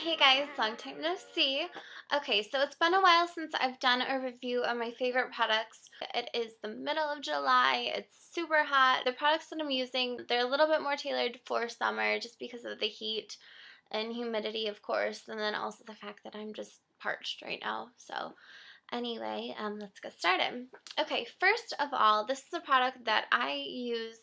Hey guys, long time no see. Okay, so it's been a while since I've done a review of my favorite products. It is the middle of July, it's super hot. The products that I'm using, they're a little bit more tailored for summer just because of the heat and humidity, of course, and then also the fact that I'm just parched right now. So anyway, let's get started. Okay, first of all, this is a product that I use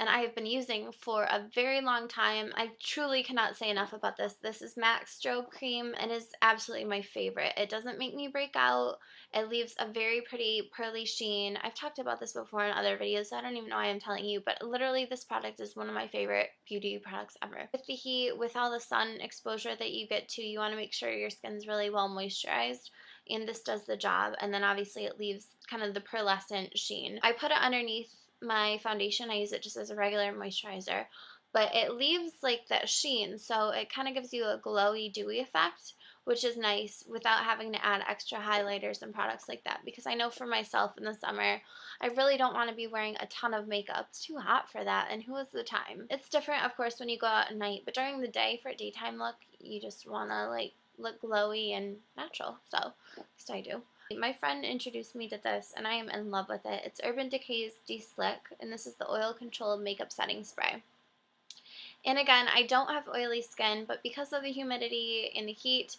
and I have been using for a very long time. I truly cannot say enough about this. This is MAC Strobe Cream and is absolutely my favorite. It doesn't make me break out. It leaves a very pretty pearly sheen. I've talked about this before in other videos, so I don't even know why I'm telling you, but literally this product is one of my favorite beauty products ever. With the heat, with all the sun exposure that you get to, you want to make sure your skin's really well moisturized, and this does the job. And then obviously it leaves kind of the pearlescent sheen. I put it underneath my foundation. I use it just as a regular moisturizer, but it leaves like that sheen, so it kind of gives you a glowy, dewy effect, which is nice without having to add extra highlighters and products like that, because I know for myself in the summer I really don't want to be wearing a ton of makeup. It's too hot for that, and who has the time? It's different of course when you go out at night, but during the day for a daytime look you just want to like look glowy and natural, so at least I do. My friend introduced me to this and I am in love with it. It's Urban Decay's De-Slick, and this is the oil controlled makeup setting spray. And again, I don't have oily skin, but because of the humidity and the heat,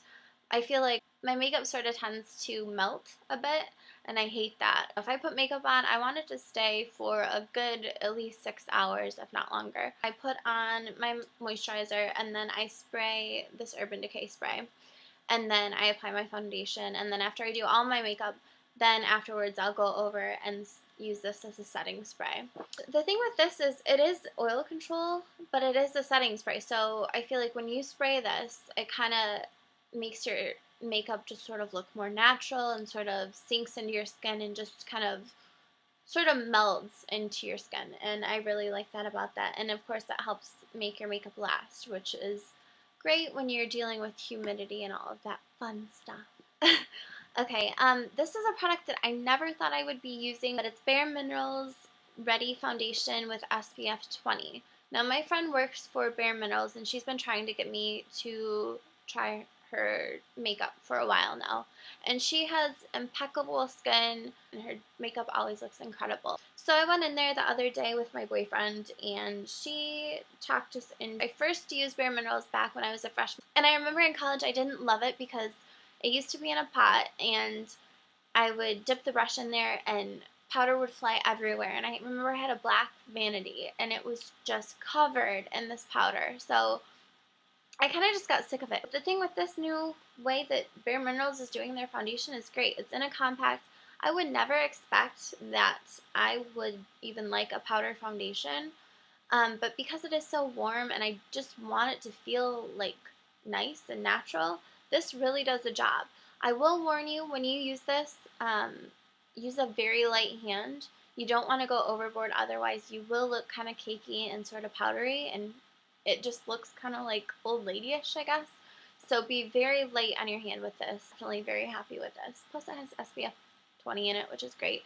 I feel like my makeup sort of tends to melt a bit, and I hate that. If I put makeup on, I want it to stay for a good at least 6 hours, if not longer. I put on my moisturizer and then I spray this Urban Decay spray, and then I apply my foundation, and then after I do all my makeup, then afterwards I'll go over and use this as a setting spray. The thing with this is it is oil control, but it is a setting spray, so I feel like when you spray this, it kind of makes your makeup just sort of look more natural and sort of sinks into your skin and just kind of sort of melds into your skin, and I really like that about that. And of course that helps make your makeup last, which is great when you're dealing with humidity and all of that fun stuff. Okay, this is a product that I never thought I would be using, but it's Bare Minerals Ready Foundation with SPF 20. Now my friend works for Bare Minerals and she's been trying to get me to try her makeup for a while now, and she has impeccable skin and her makeup always looks incredible. So I went in there the other day with my boyfriend and she talked us in. I first used Bare Minerals back when I was a freshman, and I remember in college I didn't love it because it used to be in a pot and I would dip the brush in there and powder would fly everywhere, and I remember I had a black vanity and it was just covered in this powder, so I kind of just got sick of it. The thing with this new way that Bare Minerals is doing their foundation is great. It's in a compact. I would never expect that I would even like a powder foundation, but because it is so warm and I just want it to feel like nice and natural, this really does the job. I will warn you, when you use this, use a very light hand. You don't want to go overboard, otherwise you will look kind of cakey and sort of powdery, and it just looks kind of like old ladyish, I guess. So be very light on your hand with this. Definitely very happy with this. Plus it has SPF 20 in it, which is great.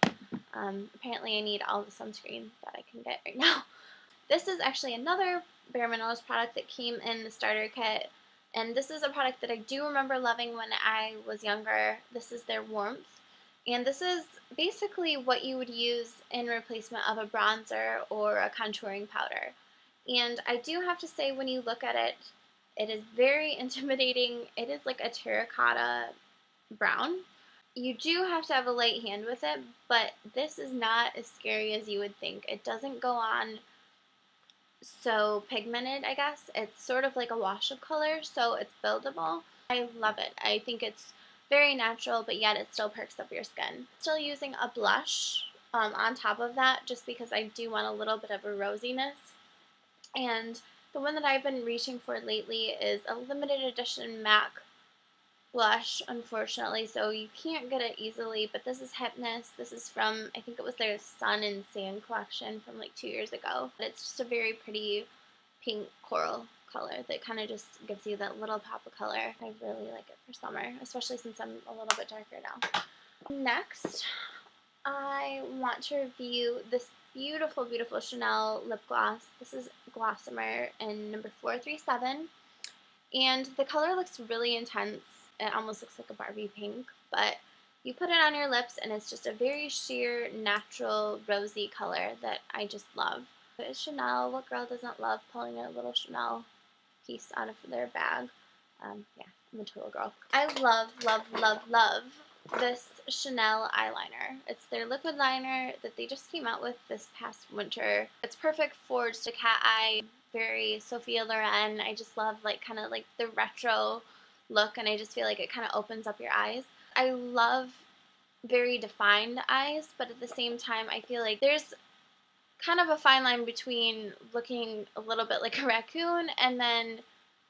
Apparently I need all the sunscreen that I can get right now. This is actually another Bare Minerals product that came in the starter kit, and this is a product that I do remember loving when I was younger. This is their Warmth, and this is basically what you would use in replacement of a bronzer or a contouring powder. And I do have to say, when you look at it, it is very intimidating. It is like a terracotta brown. You do have to have a light hand with it, but this is not as scary as you would think. It doesn't go on so pigmented, I guess. It's sort of like a wash of color, so it's buildable. I love it. I think it's very natural, but yet it still perks up your skin. Still using a blush on top of that, just because I do want a little bit of a rosiness. And the one that I've been reaching for lately is a limited edition MAC blush, unfortunately, so you can't get it easily, but this is Hypnus. This is from, I think it was their Sun and Sand collection from like 2 years ago. It's just a very pretty pink coral color that kind of just gives you that little pop of color. I really like it for summer, especially since I'm a little bit darker now. Next, I want to review this beautiful, beautiful Chanel lip gloss. This is Glossimer in number 437. And the color looks really intense. It almost looks like a Barbie pink, but you put it on your lips and it's just a very sheer, natural, rosy color that I just love. It's Chanel. What girl doesn't love pulling a little Chanel piece out of their bag? Yeah, I'm a total girl. I love, love, love, love this Chanel eyeliner. It's their liquid liner that they just came out with this past winter. It's perfect for just a cat eye, very Sophia Loren. I just love like kind of like the retro look, and I just feel like it kind of opens up your eyes. I love very defined eyes, but at the same time I feel like there's kind of a fine line between looking a little bit like a raccoon and then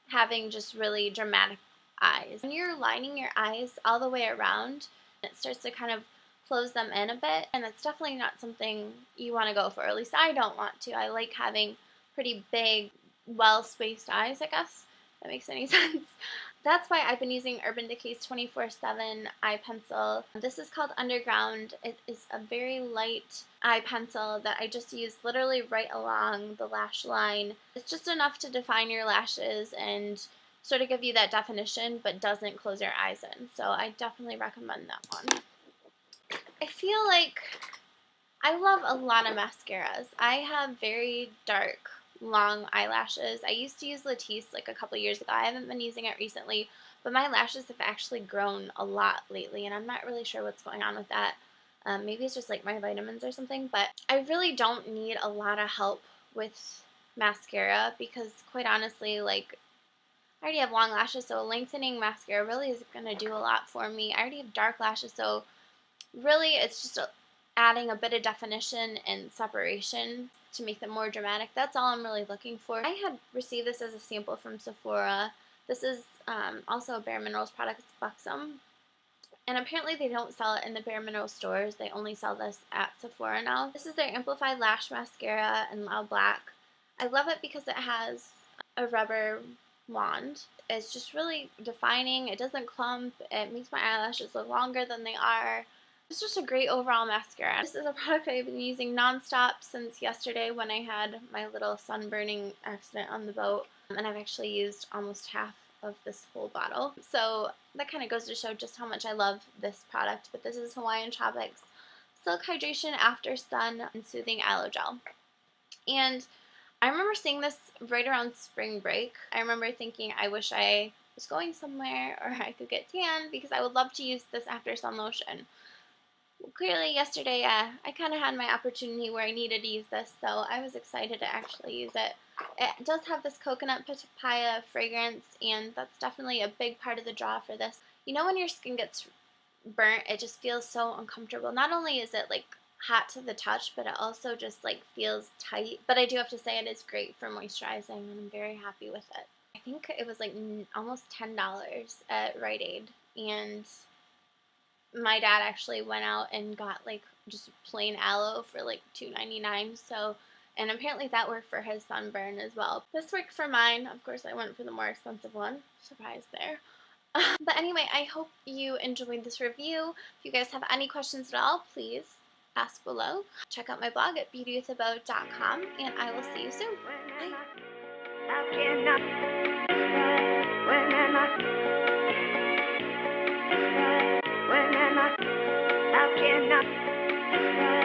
having just really dramatic eyes. When you're lining your eyes all the way around, it starts to kind of close them in a bit, and that's definitely not something you want to go for. At least I don't want to. I like having pretty big, well-spaced eyes, I guess. If that makes any sense. That's why I've been using Urban Decay's 24/7 eye pencil. This is called Underground. It is a very light eye pencil that I just use literally right along the lash line. It's just enough to define your lashes and sort of give you that definition, but doesn't close your eyes in. So I definitely recommend that one. I feel like I love a lot of mascaras. I have very dark, long eyelashes. I used to use Latisse like a couple years ago. I haven't been using it recently, but my lashes have actually grown a lot lately, and I'm not really sure what's going on with that. Maybe it's just like my vitamins or something, but I really don't need a lot of help with mascara because quite honestly, like I already have long lashes, so lengthening mascara really is going to do a lot for me. I already have dark lashes, so really it's just adding a bit of definition and separation to make them more dramatic. That's all I'm really looking for. I had received this as a sample from Sephora. This is also a Bare Minerals product. It's Buxom. And apparently they don't sell it in the Bare Minerals stores. They only sell this at Sephora now. This is their Amplified Lash Mascara in Loud Black. I love it because it has a rubber wand. It's just really defining. It doesn't clump. It makes my eyelashes look longer than they are. It's just a great overall mascara. This is a product I've been using nonstop since yesterday when I had my little sunburning accident on the boat. And I've actually used almost half of this whole bottle. So that kind of goes to show just how much I love this product. But this is Hawaiian Tropics Silk Hydration After Sun and Soothing Aloe Gel. And I remember seeing this right around spring break. I remember thinking I wish I was going somewhere or I could get tan because I would love to use this after sun lotion. Clearly yesterday I kind of had my opportunity where I needed to use this, so I was excited to actually use it. It does have this coconut papaya fragrance, and that's definitely a big part of the draw for this. You know when your skin gets burnt, it just feels so uncomfortable. Not only is it like hot to the touch, but it also just like feels tight. But I do have to say it is great for moisturizing, and I'm very happy with it. I think it was like almost $10 at Rite Aid, and my dad actually went out and got like just plain aloe for like $2.99. So, and apparently that worked for his sunburn as well. This worked for mine. Of course, I went for the more expensive one. Surprise there. But anyway, I hope you enjoyed this review. If you guys have any questions at all, please ask below. Check out my blog at beautywithabow.com, and I will see you soon. Bye. How can I when am I how can I